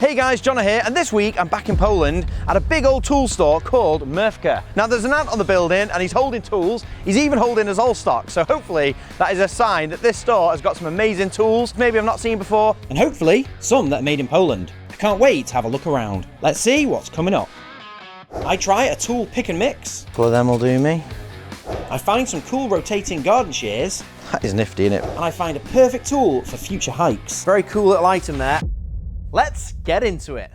Hey guys, Jona here, and this week I'm back in Poland at a big old tool store called Mrowka. Now there's an ant on the building and he's holding tools, he's even holding his old stock, so hopefully that is a sign that this store has got some amazing tools, maybe I've not seen before. And hopefully some that are made in Poland. I can't wait to have a look around. Let's see what's coming up. I try a tool pick and mix. A couple of them will do me. I find some cool rotating garden shears. That is nifty, isn't it? And I find a perfect tool for future hikes. Very cool little item there. Let's get into it.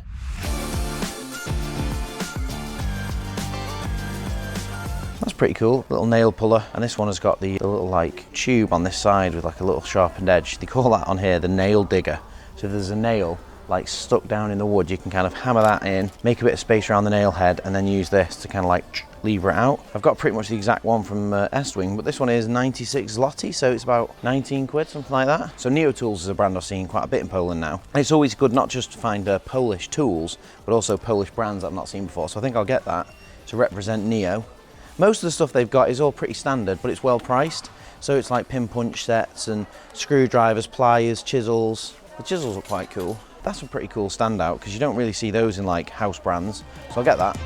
That's pretty cool, little nail puller, and this one has got the little like tube on this side with like a little sharpened edge. They call that on here the nail digger. So if there's a nail like stuck down in the wood, you can kind of hammer that in, make a bit of space around the nail head, and then use this to kind of like lever it out. I've got pretty much the exact one from Estwing, but this one is 96 zloty, so it's about 19 quid, something like that. So Neo Tools is a brand I've seen quite a bit in Poland now. And it's always good not just to find Polish tools, but also Polish brands that I've not seen before. So I think I'll get that to represent Neo. Most of the stuff they've got is all pretty standard, but it's well priced. So it's like pin punch sets and screwdrivers, pliers, chisels. The chisels are quite cool. That's a pretty cool standout because you don't really see those in like house brands. So I'll get that.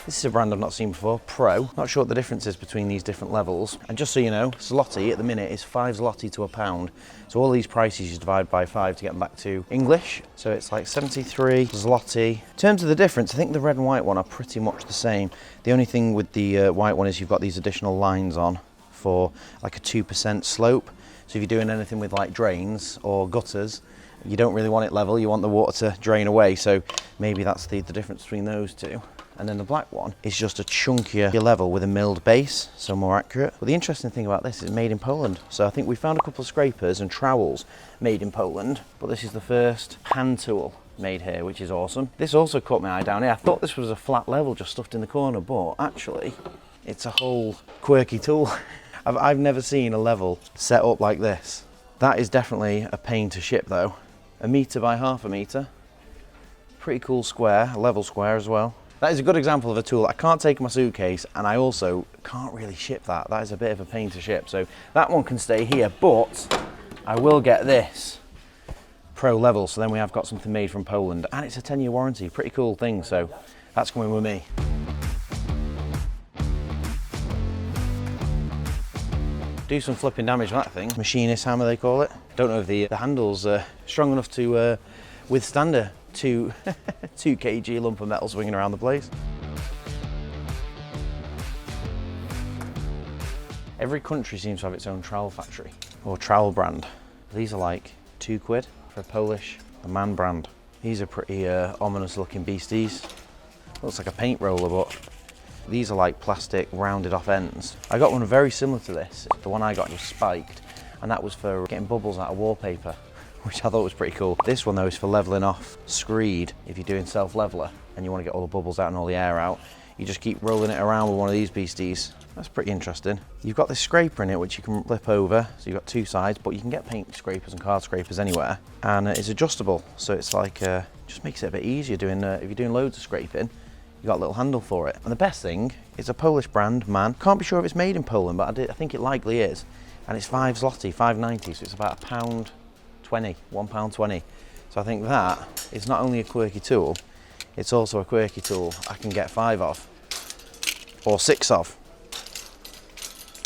This is a brand I've not seen before, Pro. Not sure what the difference is between these different levels. And just so you know, zloty at the minute is 5 zloty to a pound. So all these prices you divide by 5 to get them back to English. So it's like 73 zloty. In terms of the difference, I think the red and white one are pretty much the same. The only thing with the white one is you've got these additional lines on for like a 2% slope. So if you're doing anything with like drains or gutters, you don't really want it level, you want the water to drain away. So maybe that's the difference between those two. And then the black one is just a chunkier level with a milled base, so more accurate. But the interesting thing about this is made in Poland. So I think we found a couple of scrapers and trowels made in Poland, but this is the first hand tool made here, which is awesome. This also caught my eye down here. I thought this was a flat level just stuffed in the corner, but actually it's a whole quirky tool. I've never seen a level set up like this. That is definitely a pain to ship though. 1 metre by half a metre. Pretty cool square, a level square as well. That is a good example of a tool I can't take in my suitcase, and I also can't really ship that. That is a bit of a pain to ship. So that one can stay here, but I will get this Pro level. So then we have got something made from Poland, and it's a 10-year warranty. Pretty cool thing. So that's coming with me. Do some flipping damage on that thing. Machinist hammer, they call it. Don't know if the handle's strong enough to withstand a 2 kg lump of metal swinging around the place. Every country seems to have its own trowel factory or trowel brand. These are like 2 quid for a Polish, the Mann brand. These are pretty ominous looking beasties. Looks like a paint roller, but these are like plastic rounded off ends. I got one very similar to this. The one I got was spiked, and that was for getting bubbles out of wallpaper, which I thought was pretty cool. This one though is for leveling off screed. If you're doing self-leveler and you want to get all the bubbles out and all the air out, you just keep rolling it around with one of these beasties. That's pretty interesting. You've got this scraper in it which you can flip over, so you've got 2 sides, but you can get paint scrapers and card scrapers anywhere, and it's adjustable, so it's like just makes it a bit easier doing if you're doing loads of scraping. You got a little handle for it. And the best thing, it's a Polish brand, Mann. Can't be sure if it's made in Poland, but I think it likely is. And it's 5 zloty, 5.90, so it's about £1.20, £1.20. So I think that is not only a quirky tool, it's also a quirky tool I can get 5 of, or 6 of.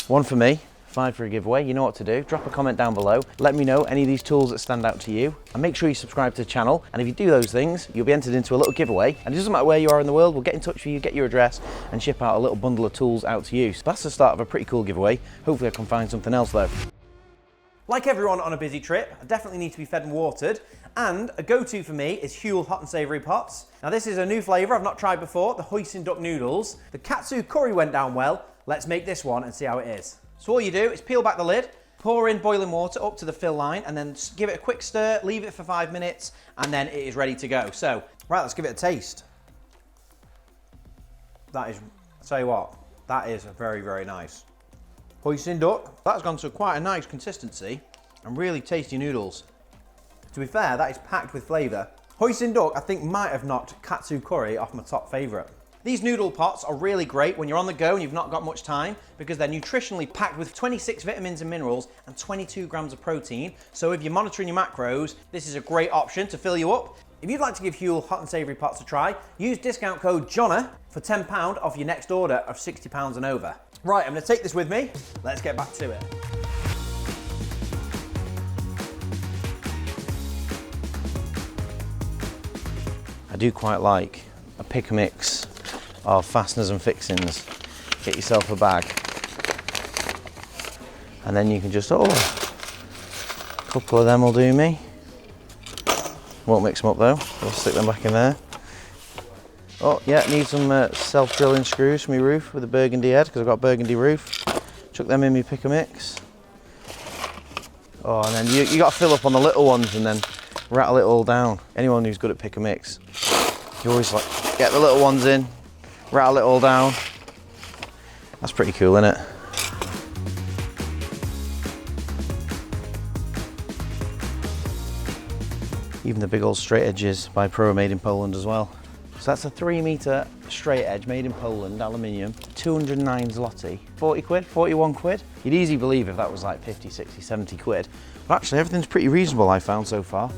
1 for me, 5 for a giveaway. You know what to do. Drop a comment down below. Let me know any of these tools that stand out to you. And make sure you subscribe to the channel. And if you do those things, you'll be entered into a little giveaway. And it doesn't matter where you are in the world, we'll get in touch with you, get your address, and ship out a little bundle of tools out to you. So that's the start of a pretty cool giveaway. Hopefully I can find something else though. Like everyone on a busy trip, I definitely need to be fed and watered. And a go-to for me is Huel hot and savoury pots. Now this is a new flavour I've not tried before, the hoisin duck noodles. The katsu curry went down well. Let's make this one and see how it is. So all you do is peel back the lid, pour in boiling water up to the fill line, and then give it a quick stir, leave it for 5 minutes, and then it is ready to go. So, right, let's give it a taste. That is, I'll tell you what, that is very, very nice. Hoisin duck, that's gone to quite a nice consistency and really tasty noodles. To be fair, that is packed with flavour. Hoisin duck, I think, might have knocked katsu curry off my top favourite. These noodle pots are really great when you're on the go and you've not got much time because they're nutritionally packed with 26 vitamins and minerals and 22 grams of protein. So if you're monitoring your macros, this is a great option to fill you up. If you'd like to give Huel hot and savoury pots a try, use discount code Jona for £10 off your next order of £60 and over. Right, I'm going to take this with me. Let's get back to it. I do quite like a pick and mix of fasteners and fixings. Get yourself a bag and then you can just, a couple of them will do me. Won't mix them up though, I'll stick them back in there. Oh yeah, need some self-drilling screws for my roof with a burgundy head because I've got a burgundy roof. Chuck them in my pick and mix. Oh, and then you got to fill up on the little ones and then rattle it all down. Anyone who's good at pick and mix, you always like get the little ones in, rattle it all down. That's pretty cool, isn't it? Even the big old straight edges by Pro made in Poland as well. So that's a 3 metre straight edge made in Poland, aluminium, 209 zloty, 40 quid, 41 quid. You'd easily believe if that was like 50, 60, 70 quid. But actually everything's pretty reasonable I found so far.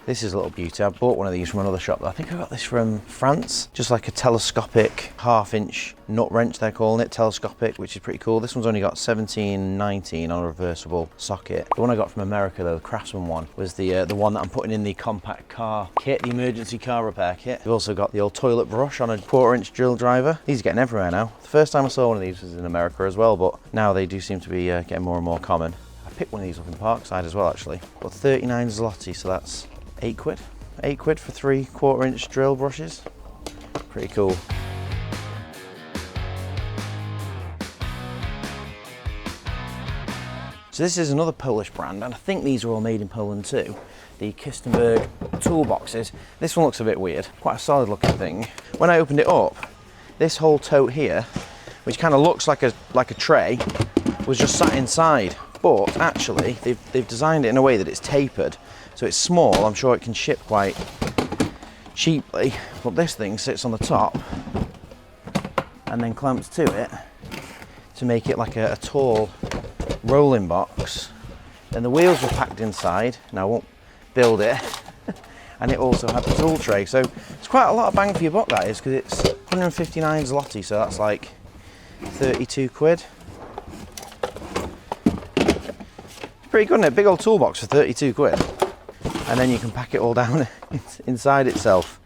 This is a little beauty. I bought one of these from another shop. I think I got this from France. Just like a telescopic 1/2 inch nut wrench, they're calling it, telescopic, which is pretty cool. This one's only got 1719 on a reversible socket. The one I got from America though, the Craftsman one, was the one that I'm putting in the compact car kit, the emergency car repair kit. We've also got the old toilet brush on a 1/4 inch drill driver. These are getting everywhere now. The first time I saw one of these was in America as well, but now they do seem to be getting more and more common. I picked one of these up in the Parkside as well actually. But 39 zloty, so that's 8 quid. 8 quid for 3 1/4 inch drill brushes. Pretty cool. So this is another Polish brand, and I think these are all made in Poland too. The Kisstenberg Toolboxes. This one looks a bit weird, quite a solid looking thing. When I opened it up, this whole tote here, which kind of looks like a tray, was just sat inside. But actually, they've designed it in a way that it's tapered. So it's small, I'm sure it can ship quite cheaply, but this thing sits on the top and then clamps to it to make it like a tall rolling box. Then the wheels were packed inside, now I won't build it, and it also had the tool tray. So it's quite a lot of bang for your buck that is, because it's 159 zloty, so that's like 32 quid. It's pretty good, isn't it? Big old toolbox for 32 quid. And then you can pack it all down inside itself.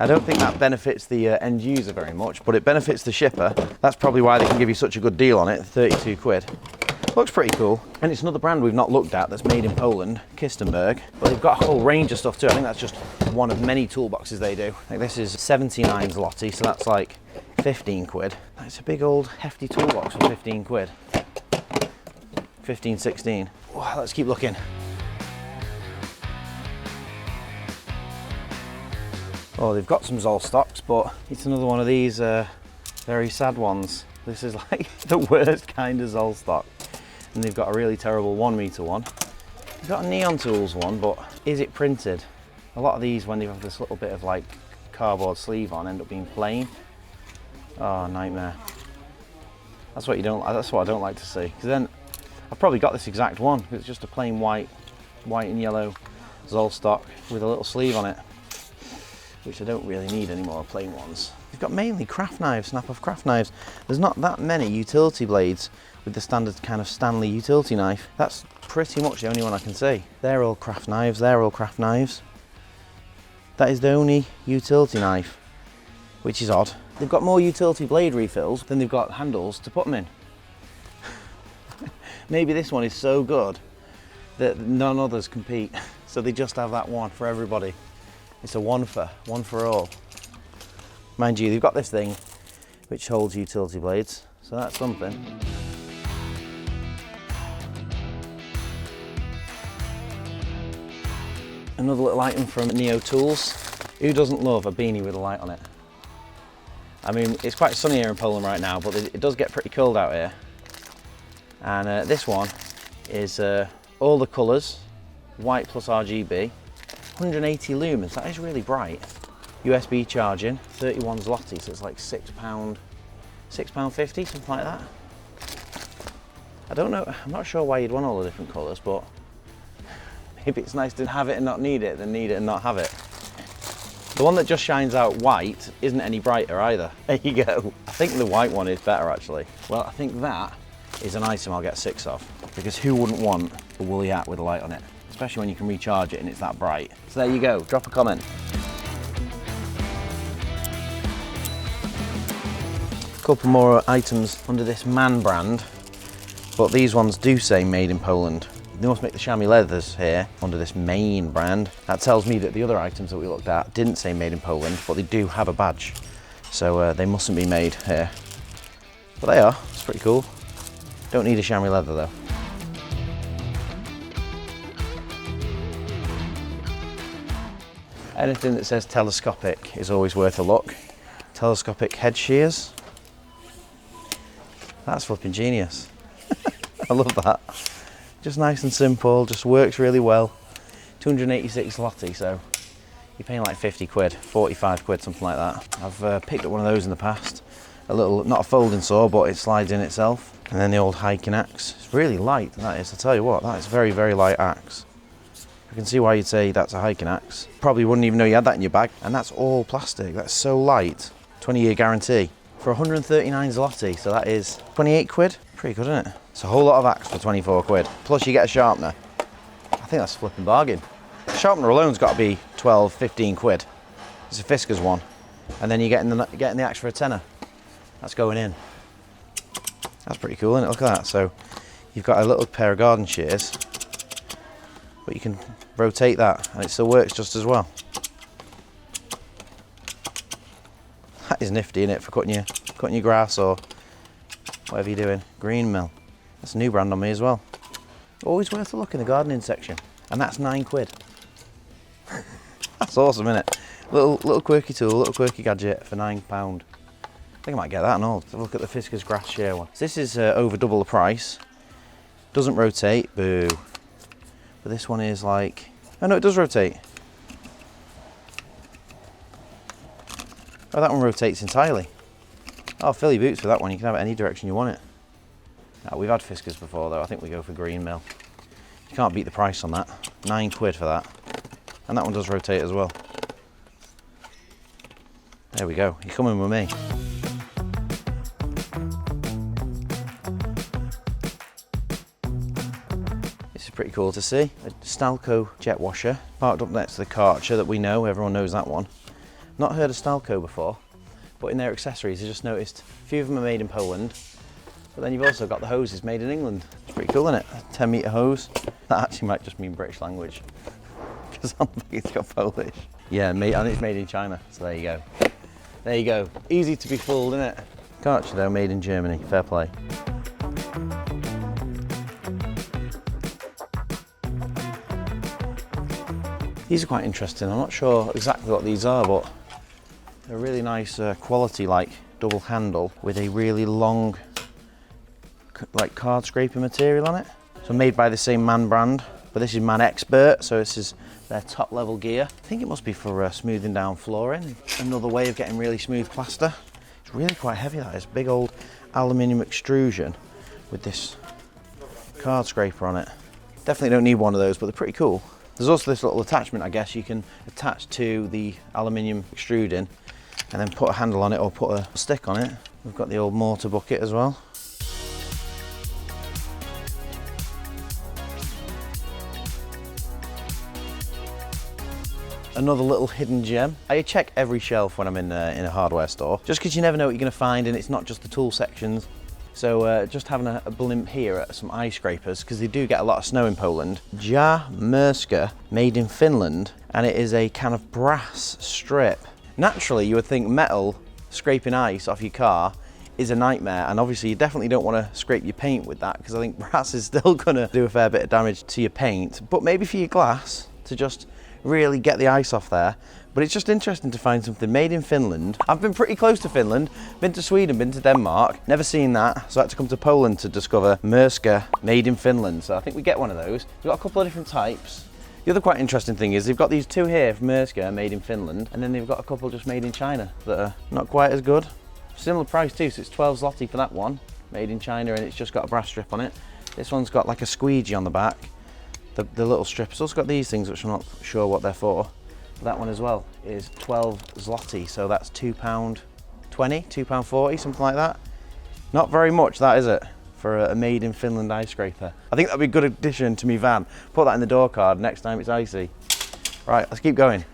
I don't think that benefits the end user very much, but it benefits the shipper. That's probably why they can give you such a good deal on it, 32 quid. Looks pretty cool. And it's another brand we've not looked at that's made in Poland, Kisstenberg, but they've got a whole range of stuff too. I think that's just one of many toolboxes they do. Like this is 79 zloty, so that's like 15 quid. It's a big old hefty toolbox for 15 quid. 15, 16. Wow, let's keep looking. Oh, they've got some Zoll stocks, but it's another one of these very sad ones. This is like the worst kind of Zoll stock. And they've got a really terrible 1 metre one. They've got a Neon Tools one, but is it printed? A lot of these, when they have this little bit of like cardboard sleeve on, end up being plain. Oh, nightmare. That's what I don't like to see. Because then I've probably got this exact one, because it's just a plain white and yellow Zoll stock with a little sleeve on it, which I don't really need anymore, plain ones. You've got mainly craft knives, snap-off craft knives. There's not that many utility blades with the standard kind of Stanley utility knife. That's pretty much the only one I can see. They're all craft knives, they're all craft knives. That is the only utility knife, which is odd. They've got more utility blade refills than they've got handles to put them in. Maybe this one is so good that none others compete, so they just have that one for everybody. It's a one for all. Mind you, they've got this thing which holds utility blades, so that's something. Another little item from Neo Tools. Who doesn't love a beanie with a light on it? I mean, it's quite sunny here in Poland right now, but it does get pretty cold out here. And this one is all the colours white plus RGB, 180 lumens, that is really bright. USB charging, 31 zloty, so it's like £6.50, something like that. I don't know, I'm not sure why you'd want all the different colours, but maybe it's nice to have it and not need it than need it and not have it. The one that just shines out white isn't any brighter either. There you go. I think the white one is better actually. Well, I think that is an item I'll get 6 of, because who wouldn't want a woolly hat with a light on it? Especially when you can recharge it and it's that bright. So there you go, drop a comment. Couple more items under this Mann brand, but these ones do say made in Poland. They must make the chamois leathers here under this main brand. That tells me that the other items that we looked at didn't say made in Poland, but they do have a badge. So they mustn't be made here. But they are, it's pretty cool. Don't need a chamois leather though. Anything that says telescopic is always worth a look. Telescopic head shears. That's flipping genius. I love that. Just nice and simple, just works really well. 286 zloty, so you're paying like 50 quid, 45 quid, something like that. I've picked up one of those in the past. A little, not a folding saw, but it slides in itself. And then the old hiking axe. It's really light, that is. I'll tell you what, that is a very, very light axe. I can see why you'd say that's a hiking axe. Probably wouldn't even know you had that in your bag. And that's all plastic, that's so light. 20-year guarantee. For 139 zloty, so that is 28 quid. Pretty good, isn't it? It's a whole lot of axe for 24 quid. Plus you get a sharpener. I think that's a flipping bargain. The sharpener alone's got to be 12, 15 quid. It's a Fiskars one. And then you're getting the axe for a tenner. That's going in. That's pretty cool, isn't it? Look at that. So you've got a little pair of garden shears, but you can rotate that and it still works just as well. That is nifty, isn't it, for cutting your grass or whatever you're doing. Greenmill. That's a new brand on me as well. Always worth a look in the gardening section. And that's 9 quid. That's awesome, isn't it? Little quirky tool, little quirky gadget for £9. I think I might get that and all. Look at the Fiskars grass shear one. So this is over double the price. Doesn't rotate, boo. But this one is like, oh no, it does rotate. Oh, that one rotates entirely. Oh, fill your boots for that one. You can have it any direction you want it. Now, we've had Fiskars before though. I think we go for Greenmill. You can't beat the price on that. 9 quid for that. And that one does rotate as well. There we go. You're coming with me. This is pretty cool to see. A Stalco jet washer parked up next to the Karcher that we know. Everyone knows that one. Not heard of Stalco before, but in their accessories I just noticed a few of them are made in Poland, but then you've also got the hoses made in England. It's pretty cool, isn't it? A 10-metre hose. That actually might just mean British language, because I'm thinking it's got Polish. Yeah, and it's made in China, so there you go. There you go. Easy to be fooled, isn't it? Karcher though, made in Germany. Fair play. These are quite interesting. I'm not sure exactly what these are, but they're really nice quality, like double handle with a really long like card scraping material on it. So made by the same Mann brand, but this is Mann Expert, so this is their top level gear. I think it must be for smoothing down flooring. Another way of getting really smooth plaster. It's really quite heavy, that is. Big old aluminium extrusion with this card scraper on it. Definitely don't need one of those, but they're pretty cool. There's also this little attachment, I guess, you can attach to the aluminium extruding and then put a handle on it or put a stick on it. We've got the old mortar bucket as well. Another little hidden gem. I check every shelf when I'm in a hardware store, just because you never know what you're going to find, and it's not just the tool sections. So just having a blimp here at some ice scrapers, because they do get a lot of snow in Poland. Mrowka, made in Finland, and it is a kind of brass strip. Naturally, you would think metal scraping ice off your car is a nightmare, and obviously you definitely don't want to scrape your paint with that, because I think brass is still going to do a fair bit of damage to your paint. But maybe for your glass, to just really get the ice off there. But it's just interesting to find something made in Finland. I've been pretty close to Finland, been to Sweden, been to Denmark, never seen that. So I had to come to Poland to discover Mrowka made in Finland. So I think we get one of those. We've got a couple of different types. The other quite interesting thing is they've got these two here from Mrowka, made in Finland, and then they've got a couple just made in China that are not quite as good. Similar price too, so it's 12 zloty for that one, made in China, and it's just got a brass strip on it. This one's got like a squeegee on the back. The little strip. It's also got these things, which I'm not sure what they're for. That one as well is 12 zloty, so that's £2.20, £2.40, something like that. Not very much, that is it, for a made in Finland ice scraper. I think that'd be a good addition to my van. Put that in the door card next time it's icy. Right, let's keep going.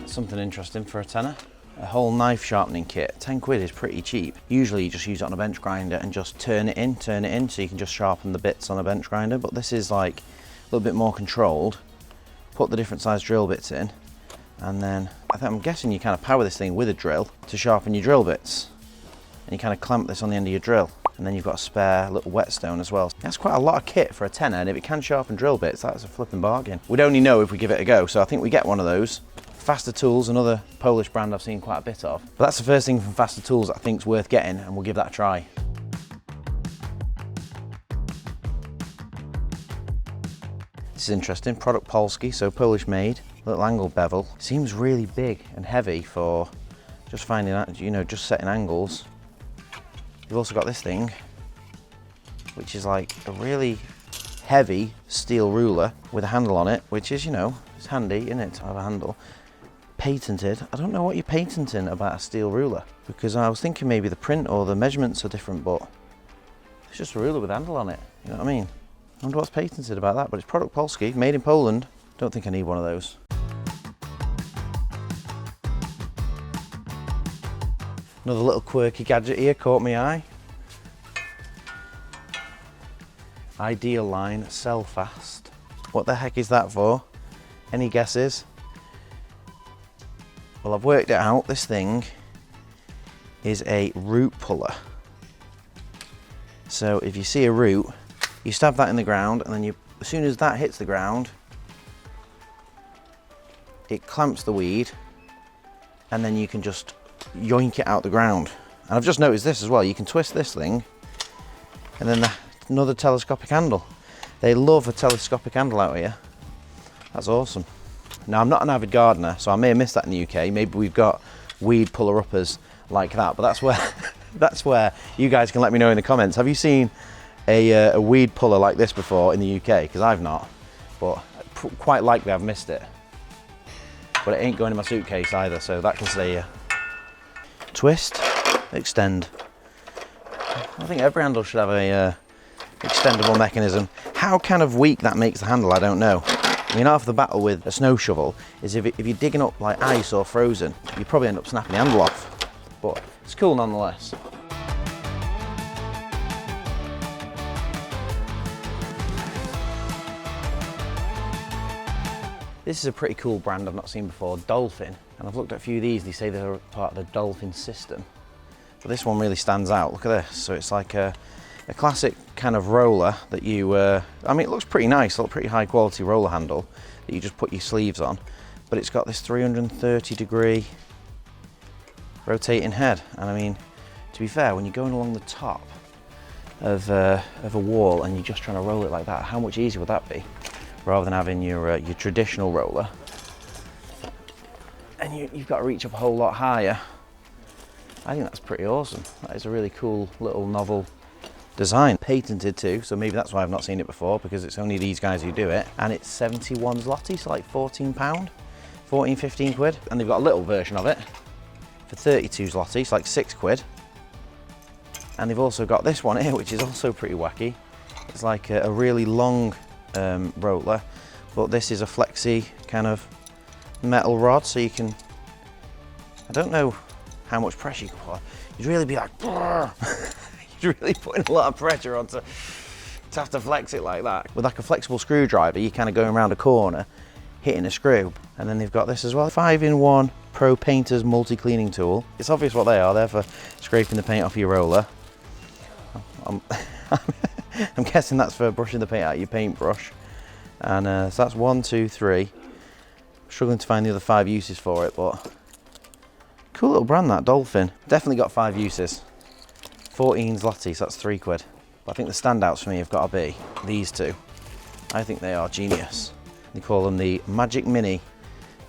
Something interesting for a tenner. A whole knife sharpening kit. 10 quid is pretty cheap. Usually you just use it on a bench grinder and just turn it in so you can just sharpen the bits on a bench grinder, but this is like a little bit more controlled. Put the different size drill bits in, and then I'm guessing you kind of power this thing with a drill to sharpen your drill bits. And you kind of clamp this on the end of your drill. And then you've got a spare little whetstone as well. That's quite a lot of kit for a tenner, and if it can sharpen drill bits, that's a flipping bargain. We'd only know if we give it a go, so I think we get one of those. Faster Tools, another Polish brand I've seen quite a bit of. But that's the first thing from Faster Tools that I think's worth getting, and we'll give that a try. This is interesting, product Polski, so Polish made. Little angle bevel. Seems really big and heavy for just finding out, you know, just setting angles. You've also got this thing, which is like a really heavy steel ruler with a handle on it, which is, you know, it's handy, isn't it, to have a handle. Patented. I don't know what you're patenting about a steel ruler, because I was thinking maybe the print or the measurements are different, but it's just a ruler with a handle on it, you know what I mean? I wonder what's patented about that, but it's product Polski, made in Poland. Don't think I need one of those. Another little quirky gadget here caught my eye. Ideal Line Sell Fast. What the heck is that for? Any guesses? Well, I've worked it out. This thing is a root puller. So if you see a root, you stab that in the ground, and then as soon as that hits the ground, it clamps the weed, and then you can just yoink it out the ground. And I've just noticed this as well. You can twist this thing, and then another telescopic handle. They love a telescopic handle out here. That's awesome. Now, I'm not an avid gardener, so I may have missed that in the UK. Maybe we've got weed puller-uppers like that, but that's where that's where you guys can let me know in the comments. Have you seen a weed puller like this before in the UK? Because I've not, but quite likely I've missed it. But it ain't going in my suitcase either, so that can stay here. Twist, extend. I think every handle should have a extendable mechanism. How kind of weak that makes the handle, I don't know. I mean, half the battle with a snow shovel is if you're digging up like ice or frozen, you probably end up snapping the handle off. But it's cool nonetheless. This is a pretty cool brand I've not seen before, Dolphin. And I've looked at a few of these, they say they're part of the Dolphin system. But this one really stands out, look at this. So it's like a classic kind of roller that you, I mean, it looks pretty nice, a pretty high quality roller handle that you just put your sleeves on. But it's got this 330-degree rotating head. And I mean, to be fair, when you're going along the top of a wall and you're just trying to roll it like that, how much easier would that be? Rather than having your traditional roller. And you've got to reach up a whole lot higher. I think that's pretty awesome. That is a really cool little novel design. Patented too, so maybe that's why I've not seen it before, because it's only these guys who do it. And it's 71 zloty, so like £14, 14, 15 quid. And they've got a little version of it for 32 zloty, so like 6 quid. And they've also got this one here, which is also pretty wacky. It's like a really long roller, but this is a flexi kind of metal rod, so you can, I don't know how much pressure you can put. You'd really be like, you're really putting a lot of pressure on to have to flex it like that. With like a flexible screwdriver, you're kind of going around a corner, hitting a screw. And then they've got this as well, 5-in-1 Pro Painter's multi-cleaning tool. It's obvious what they are. They're for scraping the paint off your roller. I'm guessing that's for brushing the paint out of your paintbrush. And so that's 1, 2, 3. Struggling to find the other 5 uses for it, but cool little brand, that Dolphin. Definitely got 5 uses. 14 zloty, so that's 3 quid. But I think the standouts for me have got to be these two. I think they are genius. They call them the Magic Mini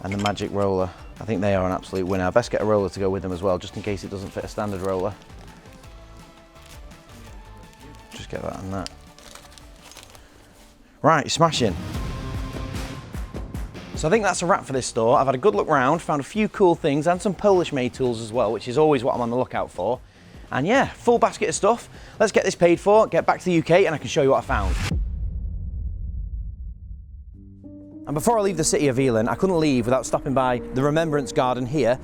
and the Magic Roller. I think they are an absolute winner. I best get a roller to go with them as well, just in case it doesn't fit a standard roller. Just get that and that. Right, smashing. So I think that's a wrap for this store. I've had a good look round, found a few cool things and some Polish made tools as well, which is always what I'm on the lookout for. And yeah, full basket of stuff. Let's get this paid for, get back to the UK, and I can show you what I found. And before I leave the city of Wielin, I couldn't leave without stopping by the Remembrance Garden here.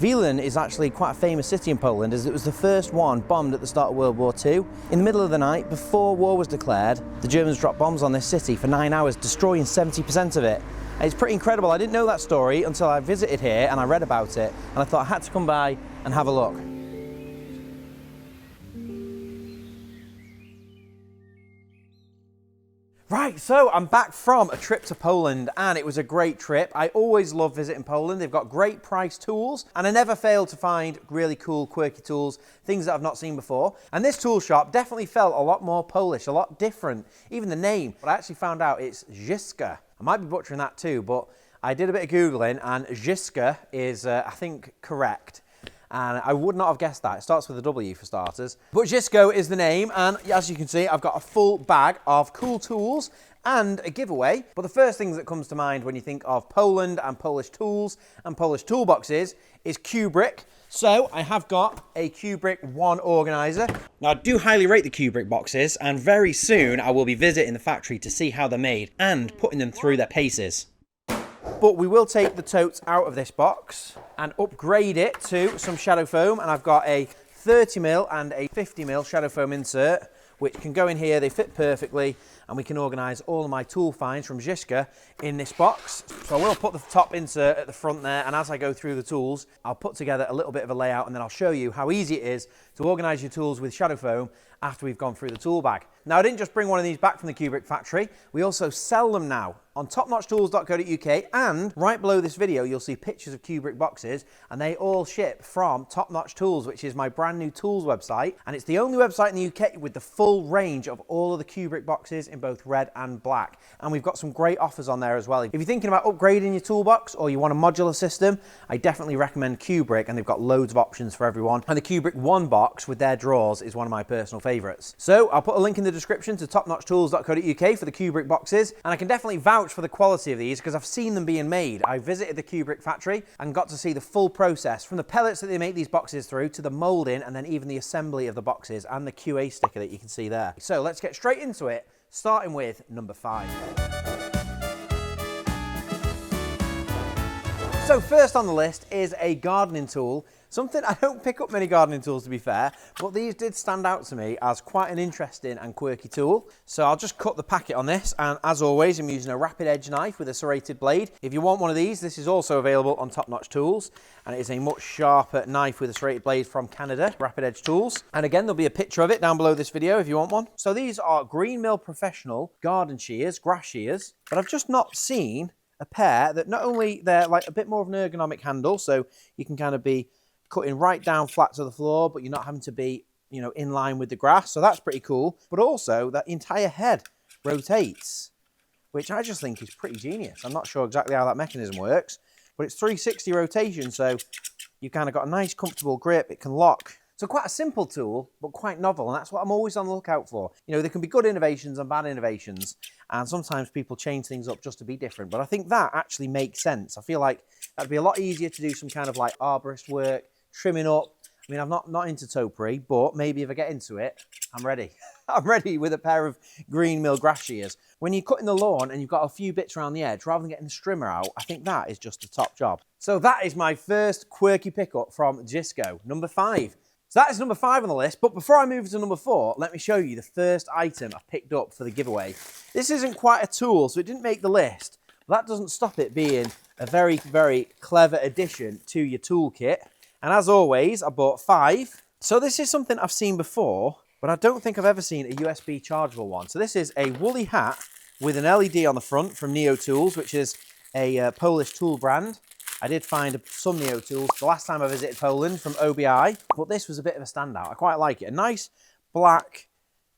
Wielin is actually quite a famous city in Poland, as it was the first one bombed at the start of World War II. In the middle of the night, before war was declared, the Germans dropped bombs on this city for 9 hours, destroying 70% of it. And it's pretty incredible. I didn't know that story until I visited here and I read about it, and I thought I had to come by and have a look. Right, so I'm back from a trip to Poland and it was a great trip. I always love visiting Poland. They've got great price tools and I never fail to find really cool, quirky tools, things that I've not seen before. And this tool shop definitely felt a lot more Polish, a lot different, even the name. But I actually found out it's Ziska. I might be butchering that too, but I did a bit of Googling and Ziska is, I think, correct. And I would not have guessed that. It starts with a W for starters. But Zisko is the name, and as you can see, I've got a full bag of cool tools and a giveaway. But the first thing that comes to mind when you think of Poland and Polish tools and Polish toolboxes is Qbrick. So I have got a Qbrick 1 organizer. Now I do highly rate the Qbrick boxes, and very soon I will be visiting the factory to see how they're made and putting them through their paces. But we will take the totes out of this box and upgrade it to some shadow foam, and I've got a 30mm and a 50mm shadow foam insert which can go in here. They fit perfectly, and we can organise all of my tool finds from Ziska in this box. So I will put the top insert at the front there, and as I go through the tools, I'll put together a little bit of a layout, and then I'll show you how easy it is to organise your tools with shadow foam after we've gone through the tool bag. Now, I didn't just bring one of these back from the Qbrick factory, we also sell them now on topnotchtools.co.uk, and right below this video you'll see pictures of Qbrick boxes, and they all ship from Top Notch Tools, which is my brand new tools website, and it's the only website in the UK with the full range of all of the Qbrick boxes in both red and black. And we've got some great offers on there as well. If you're thinking about upgrading your toolbox or you want a modular system, I definitely recommend Qbrick, and they've got loads of options for everyone. And the Qbrick 1 box with their drawers is one of my personal favourites. So I'll put a link in the description to topnotchtools.co.uk for the Qbrick boxes, and I can definitely vouch for the quality of these because I've seen them being made. I visited the Qbrick factory and got to see the full process, from the pellets that they make these boxes through to the moulding, and then even the assembly of the boxes and the QA sticker that you can see there. So let's get straight into it, starting with number 5. So first on the list is a gardening tool. Something I don't pick up many gardening tools, to be fair, but these did stand out to me as quite an interesting and quirky tool. So I'll just cut the packet on this, and as always, I'm using a rapid edge knife with a serrated blade. If you want one of these, this is also available on Top Notch Tools, and it is a much sharper knife with a serrated blade from Canada, Rapid Edge Tools. And again, there'll be a picture of it down below this video if you want one. So these are Greenmill Professional garden shears, grass shears, but I've just not seen a pair that not only they're like a bit more of an ergonomic handle, so you can kind of be cutting right down flat to the floor, but you're not having to be, you know, in line with the grass. So that's pretty cool. But also that entire head rotates, which I just think is pretty genius. I'm not sure exactly how that mechanism works, but it's 360 rotation. So you've kind of got a nice comfortable grip. It can lock. So quite a simple tool, but quite novel. And that's what I'm always on the lookout for. You know, there can be good innovations and bad innovations. And sometimes people change things up just to be different. But I think that actually makes sense. I feel like that'd be a lot easier to do some kind of like arborist work, trimming up. I mean, I'm not into topiary, but maybe if I get into it, I'm ready. I'm ready with a pair of Greenmill grass shears. When you're cutting the lawn and you've got a few bits around the edge, rather than getting the strimmer out, I think that is just a top job. So that is my first quirky pickup from Zisko, number 5. So that is number 5 on the list, but before I move to number 4, let me show you the first item I picked up for the giveaway. This isn't quite a tool, so it didn't make the list, but that doesn't stop it being a very, very clever addition to your toolkit. And as always, I bought 5. So this is something I've seen before, but I don't think I've ever seen a USB chargeable one. So this is a woolly hat with an LED on the front from Neo Tools, which is a Polish tool brand. I did find some Neo Tools the last time I visited Poland from OBI, but this was a bit of a standout. I quite like it. A nice black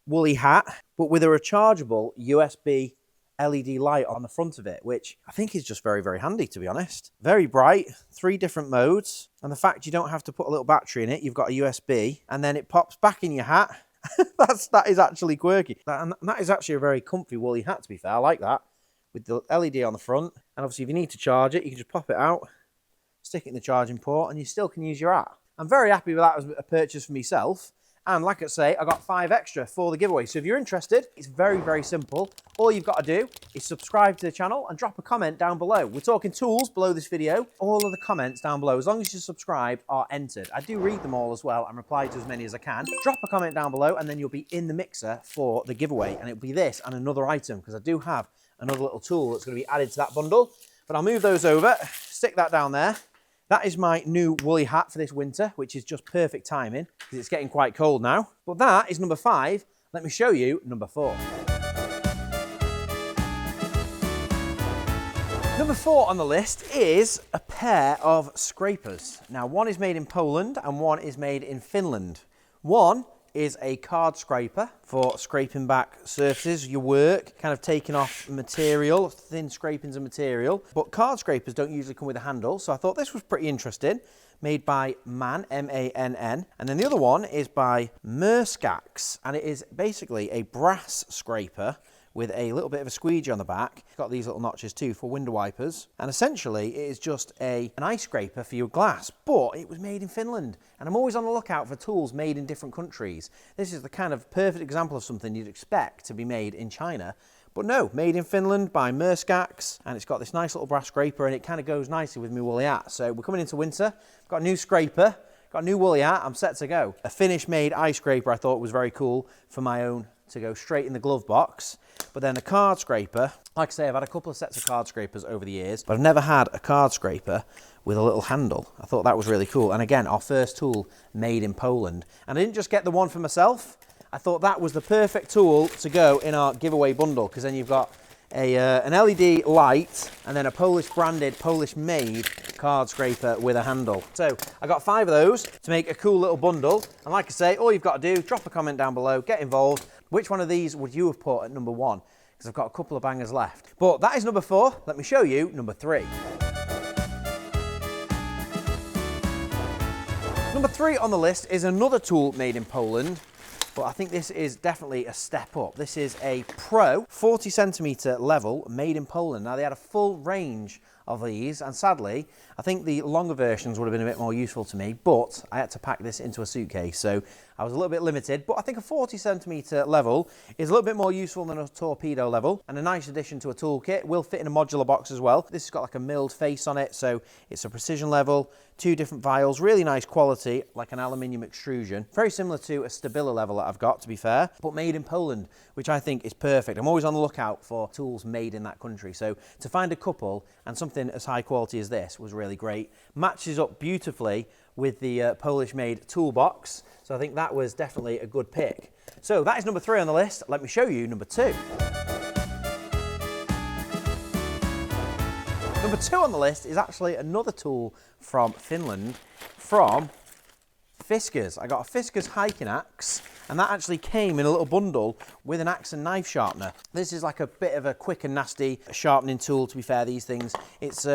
woolly hat, but with a rechargeable USB LED light on the front of it, which I think is just very, very handy, to be honest. Very bright, 3 different modes, and the fact you don't have to put a little battery in it, you've got a USB, and then it pops back in your hat. That is actually quirky. And that is actually a very comfy woolly hat, to be fair. I like that, with the LED on the front. And obviously, if you need to charge it, you can just pop it out, stick it in the charging port, and you still can use your hat. I'm very happy with that as a purchase for myself. And like I say, I got 5 extra for the giveaway. So if you're interested, it's very, very simple. All you've got to do is subscribe to the channel and drop a comment down below. We're talking tools below this video. All of the comments down below, as long as you're subscribed, are entered. I do read them all as well and reply to as many as I can. Drop a comment down below and then you'll be in the mixer for the giveaway. And it'll be this and another item, because I do have another little tool that's going to be added to that bundle. But I'll move those over, stick that down there. That is my new woolly hat for this winter, which is just perfect timing because it's getting quite cold now. But that is number 5. Let me show you number 4. Number 4 on the list is a pair of scrapers. Now, one is made in Poland and one is made in Finland. One is a card scraper for scraping back surfaces, your work, kind of taking off material, thin scrapings of material. But card scrapers don't usually come with a handle, so I thought this was pretty interesting. Made by Mann, M-A-N-N. And then the other one is by Mrowka, and it is basically a brass scraper with a little bit of a squeegee on the back. It's got these little notches too for window wipers. And essentially it is just an ice scraper for your glass, but it was made in Finland. And I'm always on the lookout for tools made in different countries. This is the kind of perfect example of something you'd expect to be made in China. But no, made in Finland by Mrowka, and it's got this nice little brass scraper and it kind of goes nicely with my woolly hat. So we're coming into winter, I've got a new scraper, got a new woolly hat, I'm set to go. A Finnish made ice scraper I thought was very cool for my own to go straight in the glove box. But then a card scraper, like I say, I've had a couple of sets of card scrapers over the years, but I've never had a card scraper with a little handle. I thought that was really cool. And again, our first tool made in Poland. And I didn't just get the one for myself. I thought that was the perfect tool to go in our giveaway bundle, because then you've got an LED light and then a Polish branded, Polish made card scraper with a handle. So I got 5 of those to make a cool little bundle. And like I say, all you've got to do, drop a comment down below, get involved. Which one of these would you have put at number 1? Because I've got a couple of bangers left. But that is number 4. Let me show you number 3. Number 3 on the list is another tool made in Poland. But I think this is definitely a step up. This is a Pro 40 centimeter level made in Poland. Now they had a full range of these, and sadly, I think the longer versions would have been a bit more useful to me, but I had to pack this into a suitcase, so I was a little bit limited. But I think a 40 centimeter level is a little bit more useful than a torpedo level, and a nice addition to a toolkit. Will fit in a modular box as well. This has got like a milled face on it, so it's a precision level, 2 different vials, really nice quality, like an aluminium extrusion. Very similar to a Stabila level that I've got, to be fair, but made in Poland, which I think is perfect. I'm always on the lookout for tools made in that country, so to find a couple and something as high quality as this was really great. Matches up beautifully with the Polish made Toolbox, so I think that was definitely a good pick. So that is number 3 on the list. Let me show you number 2. Number 2 on the list is actually another tool from Finland, from Fiskars. I got a Fiskars Hiking Axe, and that actually came in a little bundle with an axe and knife sharpener. This is like a bit of a quick and nasty sharpening tool, to be fair, these things. It's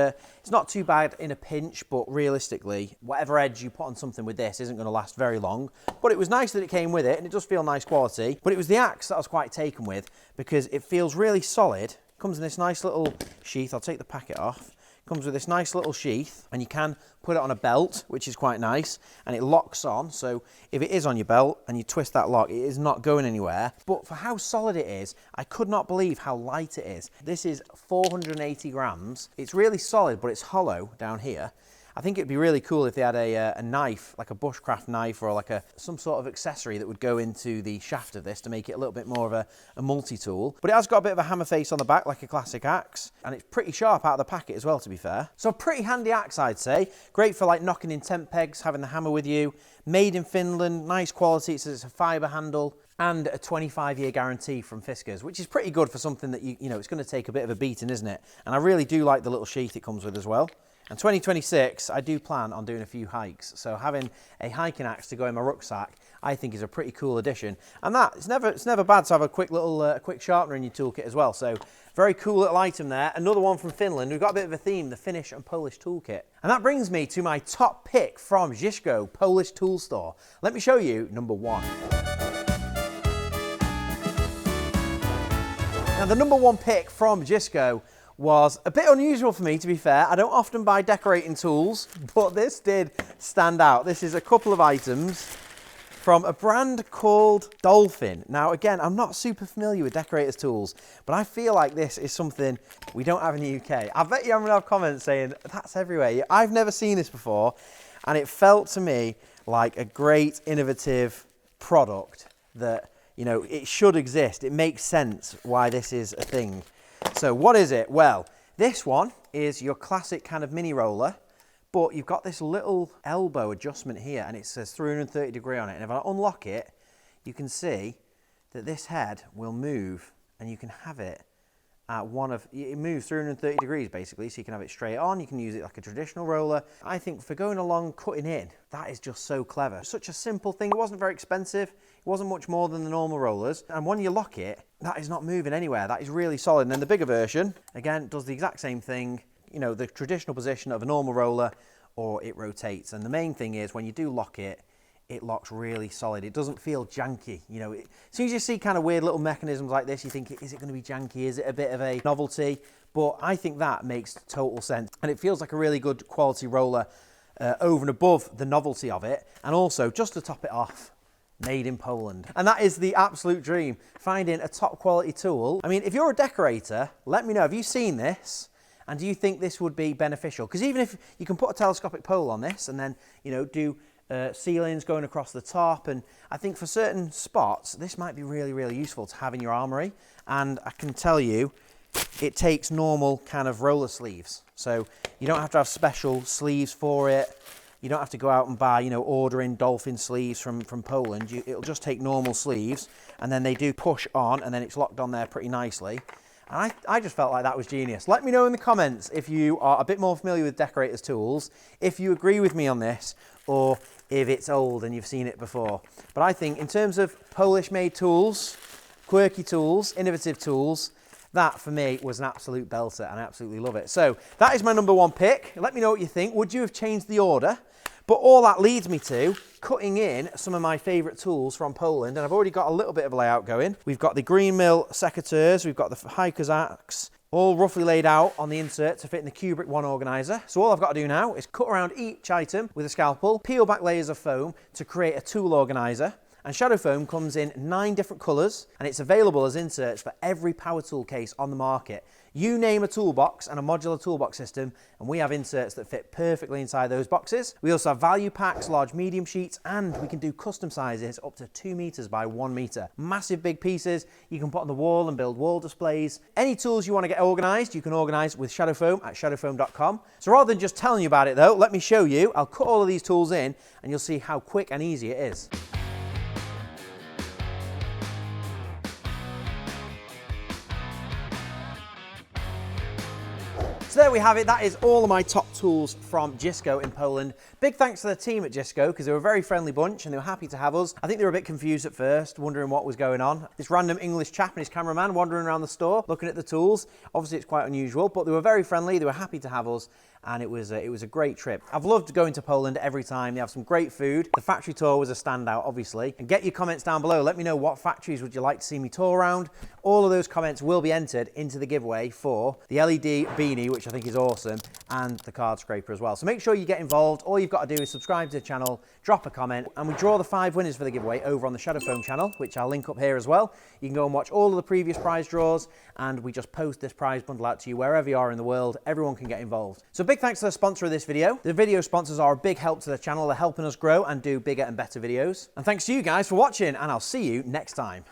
not too bad in a pinch, but realistically, whatever edge you put on something with this isn't going to last very long. But it was nice that it came with it, and it does feel nice quality. But it was the axe that I was quite taken with, because it feels really solid. Comes in this nice little sheath. I'll take the packet off. Comes with this nice little sheath, and you can put it on a belt, which is quite nice, and it locks on. So if it is on your belt and you twist that lock, it is not going anywhere. But for how solid it is, I could not believe how light it is. This is 480 grams. It's really solid, but it's hollow down here. I think it'd be really cool if they had a knife, like a bushcraft knife, or like some sort of accessory that would go into the shaft of this to make it a little bit more of a multi-tool. But it has got a bit of a hammer face on the back, like a classic axe, and it's pretty sharp out of the packet as well, to be fair. So a pretty handy axe, I'd say. Great for like knocking in tent pegs, having the hammer with you. Made in Finland, nice quality. It says it's a fibre handle, and a 25-year guarantee from Fiskars, which is pretty good for something that you know, it's going to take a bit of a beating, isn't it? And I really do like the little sheath it comes with as well. And 2026, I do plan on doing a few hikes. So having a hiking axe to go in my rucksack, I think is a pretty cool addition. And that, it's never bad to have a quick little, quick sharpener in your toolkit as well. So very cool little item there. Another one from Finland. We've got a bit of a theme, the Finnish and Polish toolkit. And that brings me to my top pick from Qbrick Polish tool store. Let me show you number one. Now the number one pick from Qbrick was a bit unusual for me, to be fair. I don't often buy decorating tools, but this did stand out. This is a couple of items from a brand called Dolphin. Now again, I'm not super familiar with decorators tools, but I feel like this is something we don't have in the UK. I bet you I'm gonna have comments saying, that's everywhere. I've never seen this before, and it felt to me like a great innovative product that, you know, it should exist. It makes sense why this is a thing. So what is it? Well, this one is your classic kind of mini roller, but you've got this little elbow adjustment here, and it says 330 degree on it. And if I unlock it, you can see that this head will move, and you can have it at it moves 330 degrees basically, so you can have it straight on. You can use it like a traditional roller. I think for going along cutting in, that is just so clever. Such a simple thing. It wasn't very expensive. It wasn't much more than the normal rollers. And when you lock it, that is not moving anywhere. That is really solid. And then the bigger version, again, does the exact same thing. You know, the traditional position of a normal roller, or it rotates. And the main thing is when you do lock it, it locks really solid. It doesn't feel janky. You know, as soon as you see kind of weird little mechanisms like this, you think, is it going to be janky? Is it a bit of a novelty? But I think that makes total sense. And it feels like a really good quality roller over and above the novelty of it. And also, just to top it off, made in Poland. And that is the absolute dream, finding a top quality tool. I mean, if you're a decorator, let me know, have you seen this? And do you think this would be beneficial? Because even if you can put a telescopic pole on this and then, you know, do ceilings going across the top, and I think for certain spots, this might be really, really useful to have in your armory. And I can tell you, it takes normal kind of roller sleeves. So you don't have to have special sleeves for it. You don't have to go out and buy, you know, ordering Dolphin sleeves from Poland. It'll just take normal sleeves, and then they do push on, and then it's locked on there pretty nicely. And I just felt like that was genius. Let me know in the comments if you are a bit more familiar with decorators tools, if you agree with me on this, or if it's old and you've seen it before. But I think in terms of Polish-made tools, quirky tools, innovative tools, that for me was an absolute belter, and I absolutely love it. So that is my number one pick. Let me know what you think. Would you have changed the order? But all that leads me to cutting in some of my favourite tools from Poland, and I've already got a little bit of a layout going. We've got the Greenmill secateurs, we've got the Fiskars Axe, all roughly laid out on the insert to fit in the Qbrick one organiser. So all I've got to do now is cut around each item with a scalpel, peel back layers of foam to create a tool organiser. And shadow foam comes in 9 different colours, and it's available as inserts for every power tool case on the market. You name a toolbox and a modular toolbox system, and we have inserts that fit perfectly inside those boxes. We also have value packs, large medium sheets, and we can do custom sizes up to 2 meters by 1 meter. Massive big pieces you can put on the wall and build wall displays. Any tools you want to get organised, you can organise with shadow foam at shadowfoam.com. So rather than just telling you about it though, let me show you. I'll cut all of these tools in, and you'll see how quick and easy it is. So there we have it. That is all of my top tools from Qbrick in Poland. Big thanks to the team at Qbrick, because they were a very friendly bunch and they were happy to have us. I think they were a bit confused at first, wondering what was going on. This random English chap and his cameraman wandering around the store, looking at the tools. Obviously it's quite unusual, but they were very friendly. They were happy to have us, and it was a great trip. I've loved going to Poland every time. They have some great food. The factory tour was a standout, obviously. And get your comments down below. Let me know what factories would you like to see me tour around. All of those comments will be entered into the giveaway for the LED beanie, which I think is awesome, and the card scraper as well. So make sure you get involved. All you've got to do is subscribe to the channel, drop a comment, and we draw the 5 winners for the giveaway over on the Shadow Foam channel, which I'll link up here as well. You can go and watch all of the previous prize draws, and we just post this prize bundle out to you wherever you are in the world. Everyone can get involved. So big thanks to the sponsor of this video. The video sponsors are a big help to the channel. They're helping us grow and do bigger and better videos. And thanks to you guys for watching, and I'll see you next time.